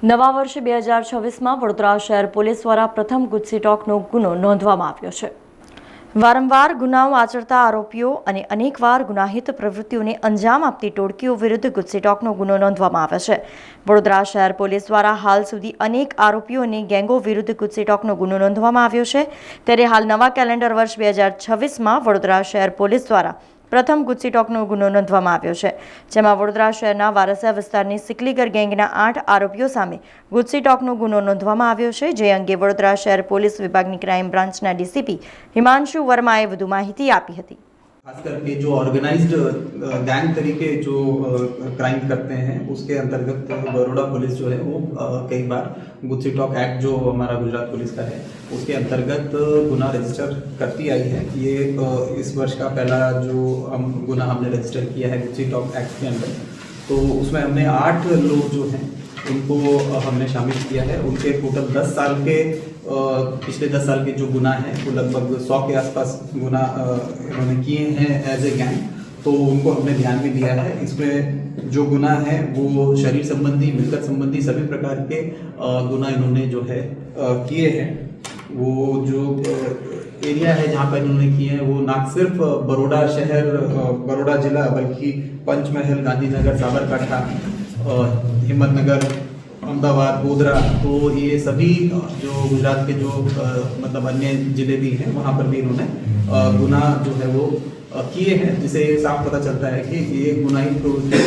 નવા વર્ષે 2026માં વડોદરા શહેર પોલીસ દ્વારા પ્રથમ ગુજસી ટોકનો ગુનો નોંધવામાં આવ્યો છે। વારંવાર ગુનાઓ આચરતા આરોપીઓ અને અનેકવાર ગુનાહિત પ્રવૃત્તિઓને અંજામ આપતી ટોળકીઓ વિરુદ્ધ ગુજસી ટોકનો ગુનો નોંધવામાં આવ્યો છે। વડોદરા શહેર પોલીસ દ્વારા હાલ સુધી અનેક આરોપીઓ અને ગેંગો વિરુદ્ધ ગુજસી ટોકનો ગુનો નોંધવામાં આવ્યો છે। ત્યારે હાલ નવા કેલેન્ડર વર્ષ 2026માં વડોદરા શહેર પોલીસ દ્વારા પ્રથમ ગુજસી ટોકનો ગુનો નોંધવામાં આવ્યો છે, જેમાં વડોદરા શહેરના વારસિયા વિસ્તારની સિકલીગર ગેંગના 8 આરોપીઓ સામે ગુજસી ટોકનો ગુનો નોંધવામાં આવ્યો છે। જે અંગે વડોદરા શહેર પોલીસ વિભાગની ક્રાઇમ બ્રાન્ચના ડીસીપી હિમાંशु वर्माએ વધુ माहिती આપી હતી। खास करके जो ऑर्गेनाइज्ड गैंग तरीके जो क्राइम करते हैं उसके अंतर्गत बड़ौदा पुलिस जो है वो कई बार गुजसी टॉक एक्ट जो हमारा गुजरात पुलिस का है उसके अंतर्गत गुना रजिस्टर करती आई है। ये इस वर्ष का पहला जो गुना हमने रजिस्टर किया है गुजसी टॉक एक्ट के अंदर, तो उसमें हमने 8 लोग जो हैं उनको हमने शामिल किया है। उनके टोटल 10 साल के पिछले 10 साल के जो गुना हैं वो लगभग 100 के आसपास गुना इन्होंने किए हैं एज ए गैंग, तो उनको हमने ध्यान में लिया है। इसमें जो गुना है वो शरीर संबंधी, मिलकत संबंधी सभी प्रकार के गुना इन्होंने जो है किए हैं। वो जो एरिया है जहाँ पर इन्होंने किए हैं वो ना सिर्फ बड़ौदा शहर, बड़ौदा जिला, बल्कि पंचमहल, गांधीनगर, साबरकांठा, हिम्मतनगर, अहमदाबाद, गोधरा, तो ये सभी जो गुजरात के जो मतलब अन्य जिले भी हैं वहाँ पर भी इन्होंने गुना जो है वो किए हैं, जिसे साफ पता चलता है कि ये गुनाही प्रवृत्ति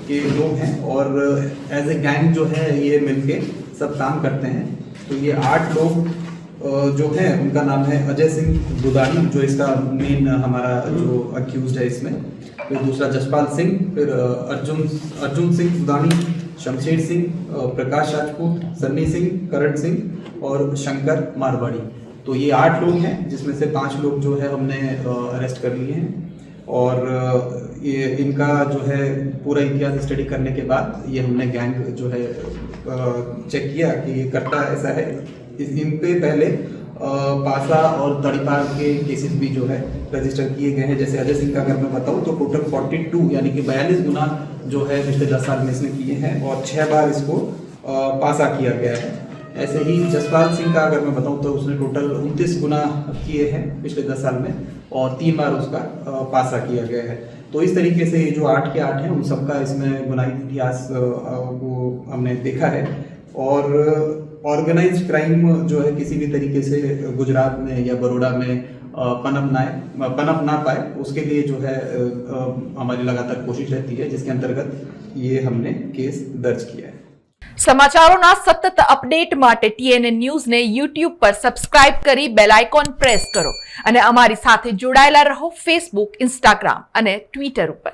के लोग हैं और एज ए गैंग जो है ये मिलके सब काम करते हैं। तो ये 8 लोग जो हैं उनका नाम है अजय सिंह दुदानी, जो इसका मेन हमारा जो अक्यूज्ड है इसमें, फिर दूसरा जसपाल सिंह, फिर अर्जुन सिंह दुदानी, शमशेर सिंह, प्रकाश राजपूत, सन्नी सिंह, करण सिंह और शंकर मारवाड़ी। तो ये 8 लोग हैं, जिसमें से 5 लोग जो है हमने अरेस्ट कर लिए हैं। और ये इनका जो है पूरा इतिहास स्टडी करने के बाद ये हमने गैंग जो है चेक किया कि ये करता ऐसा है। इन पे पहले पासा और तड़ीपार के केसेस भी जो है रजिस्टर किए गए हैं। जैसे अजय सिंह का अगर मैं बताऊं तो टोटल 42 यानी कि 42 गुना जो है पिछले 10 साल में इसने किए हैं और 6 बार इसको पासा किया गया है। ऐसे ही जसपाल सिंह का अगर मैं बताऊं तो उसने टोटल 29 गुना किए हैं पिछले 10 साल में और 3 बार उसका पासा किया गया है। तो इस तरीके से ये जो 8 के 8 हैं उन सबका इसमें गुनाही इतिहास वो हमने देखा है। और ऑर्गेनाइज्ड क्राइम जो है किसी भी तरीके से गुजरात में या बड़ौदा में पनप ना पाए उसके लिए जो है हमारी लगातार कोशिश रहती है, जिसके अंतर्गत ये हमने केस दर्ज किया है। समाचारों सतत अपडेट माटे TNN न्यूज ने YouTube पर सब्सक्राइब करी बेल आइकॉन प्रेस करो अने अमारी साथे जोड़ाયેલા રહો Facebook, Instagram અને Twitter ઉપર।